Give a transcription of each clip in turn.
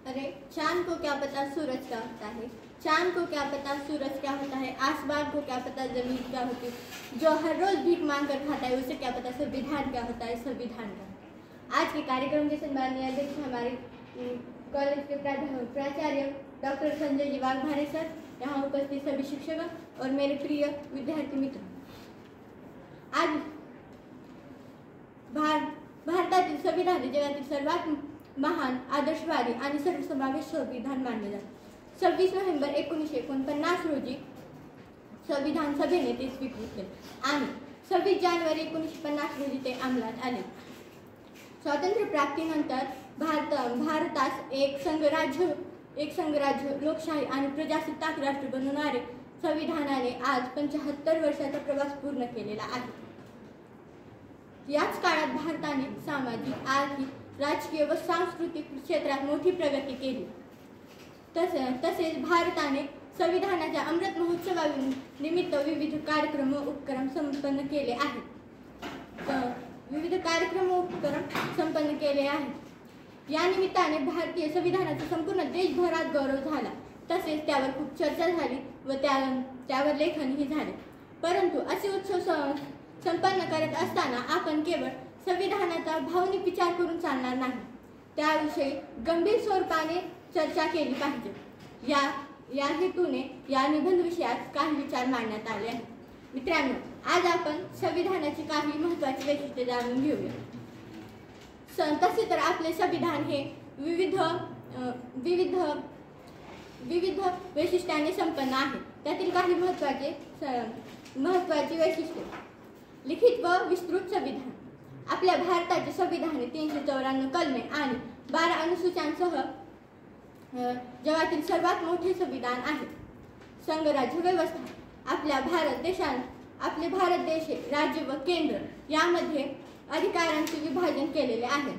अरे चांद को क्या पता सूरज क्या होता है, चांद को क्या पता सूरज क्या होता है, आसमान को क्या पता जमीन क्या होती है, जो हर रोज भीख मांग कर खाता है उसे क्या पता संविधान क्या होता है, संविधान का। आज के कार्यक्रम के सम्माननीय अध्यक्ष हमारे कॉलेज के प्राचार्य डॉक्टर संजय जी वाघमारे सर, यहाँ उपस्थित सभी शिक्षक और मेरे प्रिय विद्यार्थी मित्र। आज भारतातील संविधान जगातील सर्वात महान, आदर्शवादी आणि सर्वसमावेश संविधान मानले जाते। 26 नोव्हेंबर 1949 रोजी संविधान सभेने ते स्वीकृत केले आणि 26 जानेवारी 1950 रोजी ते अंमलात आले। स्वातंत्र्य प्राप्तीनंतर भारतास एक संघराज्य लोकशाही आणि प्रजासत्ताक राष्ट्र बनवणारे संविधानाने आज 75 वर्षाचा प्रवास पूर्ण केलेला आहे। याच काळात भारताने सामाजिक, आर्थिक, राजकीय व सांस्कृतिक क्षेत्रात मोठी प्रगती केली। तसेच भारताने संविधानाच्या अमृत महोत्सवानिमित्त विविध कार्यक्रम व उपक्रम संपन्न केले आहेत। या निमित्ताने भारतीय संविधानाचा संपूर्ण देशभरात गौरव झाला। तसेच त्यावर खूप चर्चा झाली व त्यावर लेखनही झाले। परंतु असे उत्सव संपन्न करत असताना आपण केवळ संविधानाचा भावनिक विचार करून चालणार नाही, त्याविषयी गंभीर स्वरूपाने चर्चा केली पाहिजे। या हेतूने या निबंध विषयात काही विचार मांडण्यात आले आहेत। मित्रांनो, आज आपण संविधानाची काही महत्त्वाची वैशिष्ट्ये जाणून घेऊया। तसे तर आपले संविधान हे विविध वैशिष्ट्यांनी संपन्न आहे। त्यातील काही महत्त्वाची वैशिष्ट्ये: लिखित व विस्तृत संविधान। आपल्या भारताचे संविधान 394 कलमे आणि 12 अनुसूच्यांसह जगातील सर्वात मोठे संविधान आहे। संघराज्य व्यवस्था। आपले भारत देश राज्य व केंद्र यामध्ये अधिकारांचे विभाजन केलेले आहे।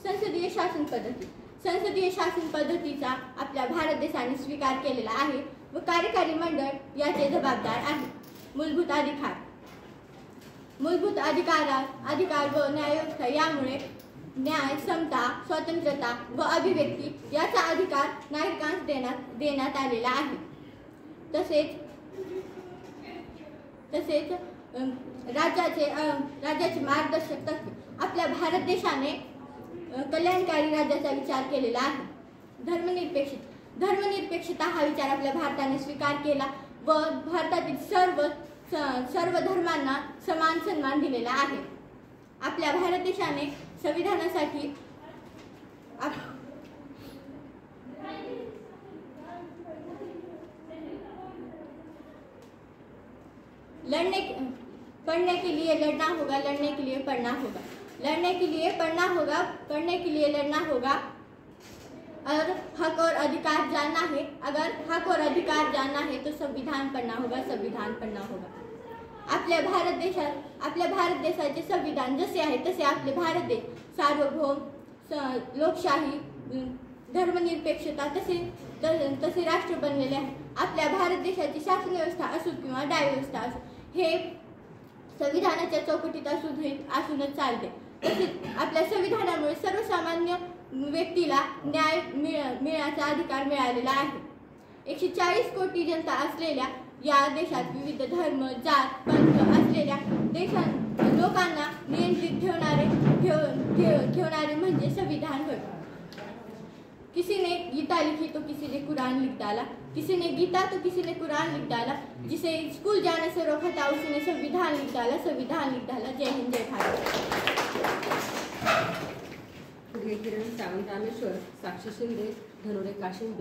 संसदीय शासन पद्धती। संसदीय शासन पद्धतीचा आपल्या भारत देशाने स्वीकार केलेला आहे व कार्यकारी मंडळ याचे जबाबदार आहे। मूलभूत अधिकार व न्यायव्यवस्था। यामुळे न्याय, समता, स्वतंत्रता व अभिव्यक्ती याचा अधिकार नागरिकांस देण्यात आलेला आहे। तसेच राज्याचे मार्गदर्शक तत्त्वे। आपल्या भारत देशाने कल्याणकारी राज्याचा विचार केलेला आहे। धर्मनिरपेक्षता हा विचार आपल्या भारताने स्वीकार केला व भारतातील सर्व धर्मांना समान सन्मान दिलेला आहे। आपल्या भारत देशाने संविधानासाठी पढ़ने के लिए लड़ना होगा, लड़ने के लिए पढ़ना होगा, लड़ने के लिए पढ़ना होगा, पढ़ने के लिए लड़ना होगा। और हक और अधिकार जानना है, अगर हक और अधिकार जानना है तो संविधान पढ़ना होगा, संविधान पढ़ना होगा। आपल्या भारत देशाचे संविधान जसे आहे तसे आपले भारत देश सार्वभौम, लोकशाही, धर्मनिरपेक्षता तसे राष्ट्र बनलेले आहे। आपल्या भारत देशाची शासन व्यवस्था असो किंवा न्यायव्यवस्था असो हे संविधानाच्या चौकटीत असूनच चालते। तसेच आपल्या संविधानामुळे सर्वसामान्य व्यक्तीला न्याय मिळण्याचा अधिकार मिळालेला आहे। 140 कोटी जनता असलेल्या या देशात विविध धर्म, जात, पंथ असलेल्या लोकांना नियंत्रित ठेवणारे म्हणजे संविधान होय। किसी ने गीता लिखी तो किसी ने कुरान लिख डाला, किसी ने गीता तो किसी ने कुरान लिख डाला, जिसे स्कूल जाने से रोका था उसने संविधान लिख डाला, संविधान लिख डाला। जय हिंद, जय भारत। किरण सावंत, रामेश्वर, साक्षी शिंदे, धनुरे काशिम।